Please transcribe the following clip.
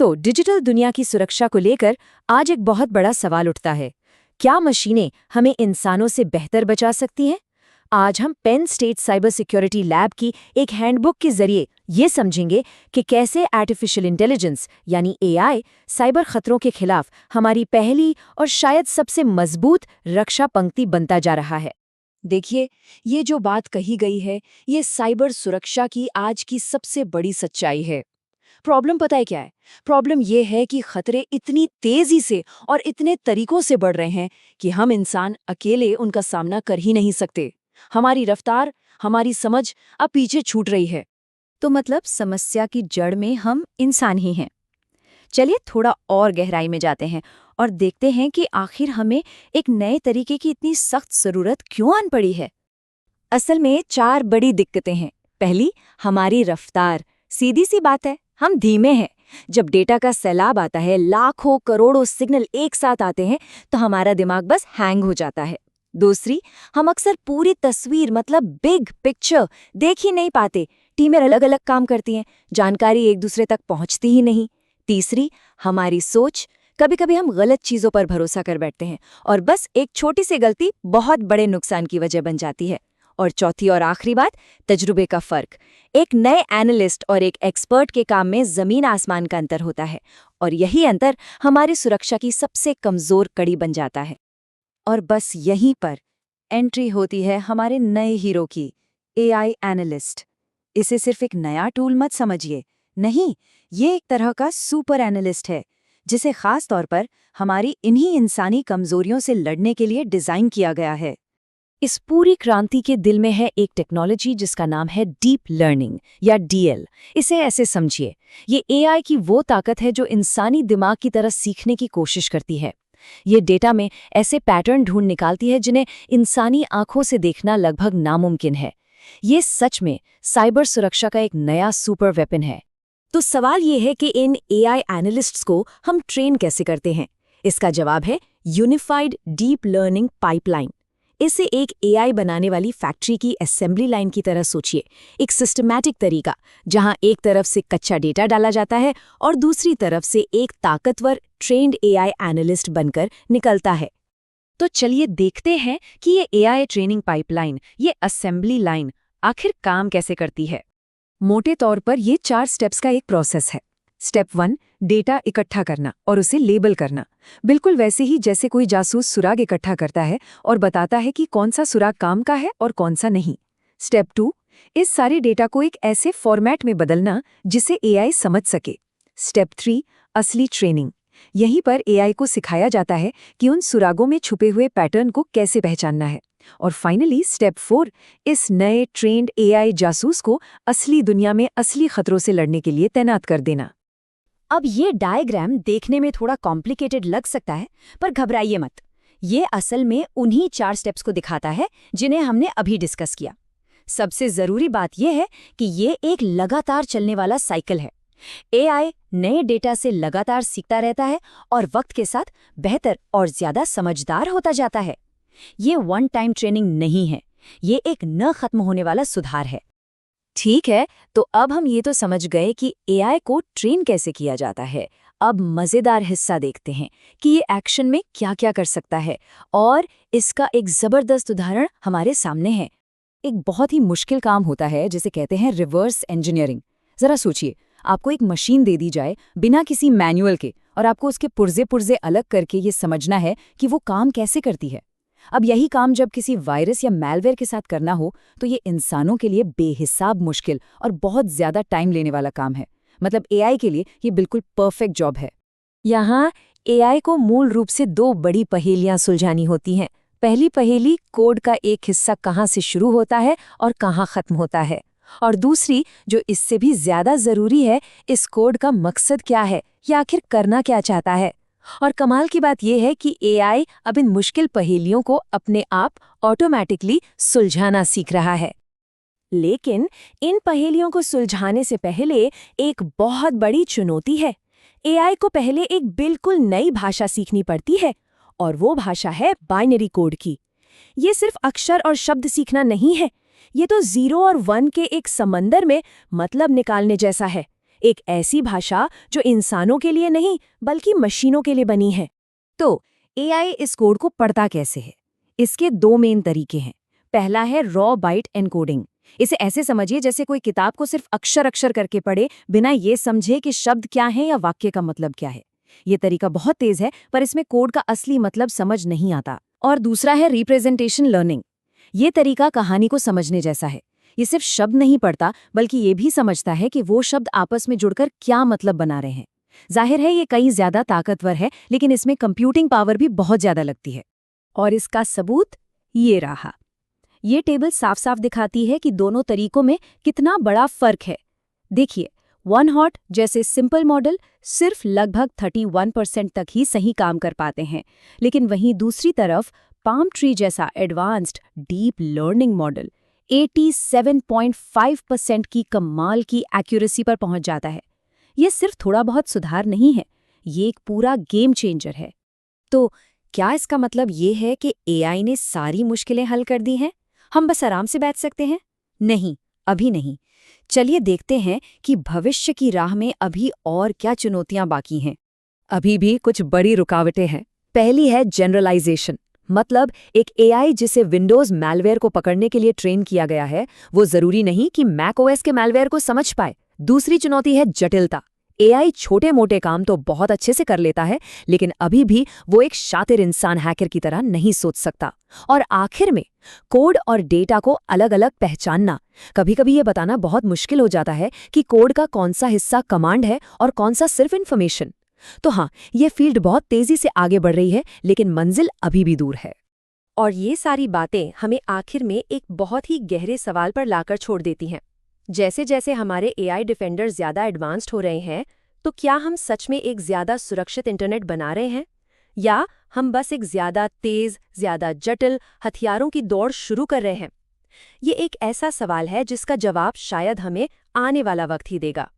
तो डिजिटल दुनिया की सुरक्षा को लेकर आज एक बहुत बड़ा सवाल उठता है। क्या मशीनें हमें इंसानों से बेहतर बचा सकती हैं? आज हम Penn State cyber security lab की एक हैंडबुक के जरिए ये समझेंगे कि कैसे आर्टिफिशियल इंटेलिजेंस यानी एआई साइबर खतरों के खिलाफ हमारी पहली और शायद सबसे मजबूत रक्षा पंक्ति बनता जा रहा है। देखिए, ये जो बात कही गई है, ये साइबर सुरक्षा की आज की सबसे बड़ी सच्चाई है। प्रॉब्लम पता है क्या है? प्रॉब्लम ये है कि खतरे इतनी तेजी से और इतने तरीकों से बढ़ रहे हैं कि हम इंसान अकेले उनका सामना कर ही नहीं सकते। हमारी रफ्तार, हमारी समझ अब पीछे छूट रही है। तो मतलब समस्या की जड़ में हम इंसान ही हैं। चलिए थोड़ा और गहराई में जाते हैं और देखते हैं कि आखिर हमें एक नए तरीके की इतनी सख्त जरूरत क्यों आन पड़ी है। असल में 4 बड़ी दिक्कतें हैं। पहली, हमारी रफ्तार। सीधी सी बात है, हम धीमे हैं। जब डेटा का सैलाब आता है, लाखों करोड़ों सिग्नल एक साथ आते हैं, तो हमारा दिमाग बस हैंग हो जाता है। दूसरी, हम अक्सर पूरी तस्वीर मतलब बिग पिक्चर देख ही नहीं पाते। टीमें अलग अलग काम करती हैं, जानकारी एक दूसरे तक पहुंचती ही नहीं। तीसरी, हमारी सोच। कभी कभी हम गलत चीजों पर भरोसा कर बैठते हैं और बस एक छोटी सी गलती बहुत बड़े नुकसान की वजह बन जाती है। और चौथी और आखिरी बात, तजुर्बे का फर्क। एक नए एनालिस्ट और एक एक्सपर्ट के काम में जमीन आसमान का अंतर होता है, और यही अंतर हमारी सुरक्षा की सबसे कमजोर कड़ी बन जाता है। और बस यहीं पर एंट्री होती है हमारे नए हीरो की, एआई एनालिस्ट। इसे सिर्फ एक नया टूल मत समझिए, नहीं, ये एक तरह का सुपर एनालिस्ट है, जिसे खास तौर पर हमारी इन्हीं इंसानी कमजोरियों से लड़ने के लिए डिजाइन किया गया है। इस पूरी क्रांति के दिल में है एक टेक्नोलॉजी जिसका नाम है डीप लर्निंग या डीएल। इसे ऐसे समझिए, ये एआई की वो ताकत है जो इंसानी दिमाग की तरह सीखने की कोशिश करती है। ये डेटा में ऐसे पैटर्न ढूंढ निकालती है जिन्हें इंसानी आंखों से देखना लगभग नामुमकिन है। ये सच में साइबर सुरक्षा का एक नया सुपर वेपन है। तो सवाल ये है कि इन एआई एनालिस्ट्स को हम ट्रेन कैसे करते हैं? इसका जवाब है यूनिफाइड डीप लर्निंग पाइपलाइन। इसे एक एआई बनाने वाली फैक्ट्री की असेंबली लाइन की तरह सोचिए। एक सिस्टमैटिक तरीका जहां एक तरफ से कच्चा डेटा डाला जाता है और दूसरी तरफ से एक ताकतवर ट्रेंड एआई एनालिस्ट बनकर निकलता है। तो चलिए देखते हैं कि ये एआई ट्रेनिंग पाइपलाइन, ये असेंबली लाइन आखिर काम कैसे करती है। मोटे तौर पर ये 4 स्टेप्स का एक प्रोसेस है। स्टेप 1, डेटा इकट्ठा करना और उसे लेबल करना, बिल्कुल वैसे ही जैसे कोई जासूस सुराग इकट्ठा करता है और बताता है कि कौन सा सुराग काम का है और कौन सा नहीं। स्टेप 2, इस सारे डेटा को एक ऐसे फॉर्मेट में बदलना जिसे एआई समझ सके। स्टेप 3, असली ट्रेनिंग। यहीं पर एआई को सिखाया जाता है कि उन सुरागों में छुपे हुए पैटर्न को कैसे पहचानना है। और फाइनली स्टेप 4, इस नए ट्रेंड एआई जासूस को असली दुनिया में असली खतरों से लड़ने के लिए तैनात कर देना। अब ये डायग्राम देखने में थोड़ा कॉम्प्लिकेटेड लग सकता है, पर घबराइए मत। ये असल में उन्हीं 4 स्टेप्स को दिखाता है जिन्हें हमने अभी डिस्कस किया। सबसे जरूरी बात यह है कि ये एक लगातार चलने वाला साइकिल है। एआई नए डेटा से लगातार सीखता रहता है और वक्त के साथ बेहतर और ज्यादा समझदार होता जाता है। ये वन टाइम ट्रेनिंग नहीं है, ये एक न खत्म होने वाला सुधार है। ठीक है, तो अब हम ये तो समझ गए कि एआई को ट्रेन कैसे किया जाता है। अब मज़ेदार हिस्सा देखते हैं कि ये एक्शन में क्या क्या कर सकता है, और इसका एक ज़बरदस्त उदाहरण हमारे सामने है। एक बहुत ही मुश्किल काम होता है जिसे कहते हैं रिवर्स इंजीनियरिंग। ज़रा सोचिए, आपको एक मशीन दे दी जाए बिना किसी मैनुअल के, और आपको उसके पुर्जे पुर्जे अलग करके ये समझना है कि वो काम कैसे करती है। अब यही काम जब किसी वायरस या मैलवेयर के साथ करना हो तो ये इंसानों के लिए बेहिसाब मुश्किल और बहुत ज्यादा टाइम लेने वाला काम है। मतलब एआई के लिए ये बिल्कुल परफेक्ट जॉब है। यहाँ एआई को मूल रूप से 2 बड़ी पहेलियां सुलझानी होती हैं। पहली पहेली, कोड का एक हिस्सा कहाँ से शुरू होता है और कहाँ खत्म होता है, और दूसरी, जो इससे भी ज्यादा जरूरी है, इस कोड का मकसद क्या है या आखिर करना क्या चाहता है। और कमाल की बात यह है कि एआई अब इन मुश्किल पहेलियों को अपने आप ऑटोमेटिकली सुलझाना सीख रहा है। लेकिन इन पहेलियों को सुलझाने से पहले एक बहुत बड़ी चुनौती है। एआई को पहले एक बिल्कुल नई भाषा सीखनी पड़ती है, और वो भाषा है बाइनरी कोड की। ये सिर्फ अक्षर और शब्द सीखना नहीं है, ये तो 0 और 1 के एक समंदर में मतलब निकालने जैसा है। एक ऐसी भाषा जो इंसानों के लिए नहीं बल्कि मशीनों के लिए बनी है। तो एआई इस कोड को पढ़ता कैसे है? इसके दो मेन तरीके हैं। पहला है रॉ बाइट एनकोडिंग। इसे ऐसे समझिए जैसे कोई किताब को सिर्फ अक्षर अक्षर करके पढ़े, बिना ये समझे कि शब्द क्या है या वाक्य का मतलब क्या है। ये तरीका बहुत तेज है, पर इसमें कोड का असली मतलब समझ नहीं आता। और दूसरा है रिप्रेजेंटेशन लर्निंग। ये तरीका कहानी को समझने जैसा है। ये सिर्फ शब्द नहीं पढ़ता, बल्कि ये भी समझता है कि वो शब्द आपस में जुड़कर क्या मतलब बना रहे हैं। जाहिर है ये कहीं ज्यादा ताकतवर है, लेकिन इसमें कंप्यूटिंग पावर भी बहुत ज्यादा लगती है। और इसका सबूत ये रहा। ये टेबल साफ साफ दिखाती है कि दोनों तरीकों में कितना बड़ा फर्क है। देखिए, वन हॉट जैसे सिंपल मॉडल सिर्फ लगभग 31% तक ही सही काम कर पाते हैं, लेकिन वहीं दूसरी तरफ पाम ट्री जैसा एडवांस्ड डीप लर्निंग मॉडल 87.5% की कमाल की एक्यूरेसी पर पहुंच जाता है। ये सिर्फ थोड़ा बहुत सुधार नहीं है, ये एक पूरा गेम चेंजर है। तो क्या इसका मतलब ये है कि एआई ने सारी मुश्किलें हल कर दी हैं? हम बस आराम से बैठ सकते हैं? नहीं, अभी नहीं। चलिए देखते हैं कि भविष्य की राह में अभी और क्या चुनौतियां बाकी हैं। अभी भी कुछ बड़ी रुकावटें हैं। पहली है जनरलाइजेशन, मतलब एक एआई जिसे विंडोज मैलवेयर को पकड़ने के लिए ट्रेन किया गया है, वो जरूरी नहीं कि मैक ओएस के मैलवेयर को समझ पाए। दूसरी चुनौती है जटिलता। एआई छोटे मोटे काम तो बहुत अच्छे से कर लेता है, लेकिन अभी भी वो एक शातिर इंसान हैकर की तरह नहीं सोच सकता। और आखिर में कोड और डेटा को अलग अलग पहचानना। कभी कभी ये बताना बहुत मुश्किल हो जाता है कि कोड का कौन सा हिस्सा कमांड है और कौन सा सिर्फ इन्फॉर्मेशन। तो हाँ, ये फील्ड बहुत तेजी से आगे बढ़ रही है, लेकिन मंजिल अभी भी दूर है। और ये सारी बातें हमें आखिर में एक बहुत ही गहरे सवाल पर लाकर छोड़ देती हैं। जैसे जैसे हमारे एआई डिफेंडर ज्यादा एडवांस्ड हो रहे हैं, तो क्या हम सच में एक ज्यादा सुरक्षित इंटरनेट बना रहे हैं, या हम बस एक ज्यादा तेज, ज्यादा जटिल हथियारों की दौड़ शुरू कर रहे हैं? ये एक ऐसा सवाल है जिसका जवाब शायद हमें आने वाला वक्त ही देगा।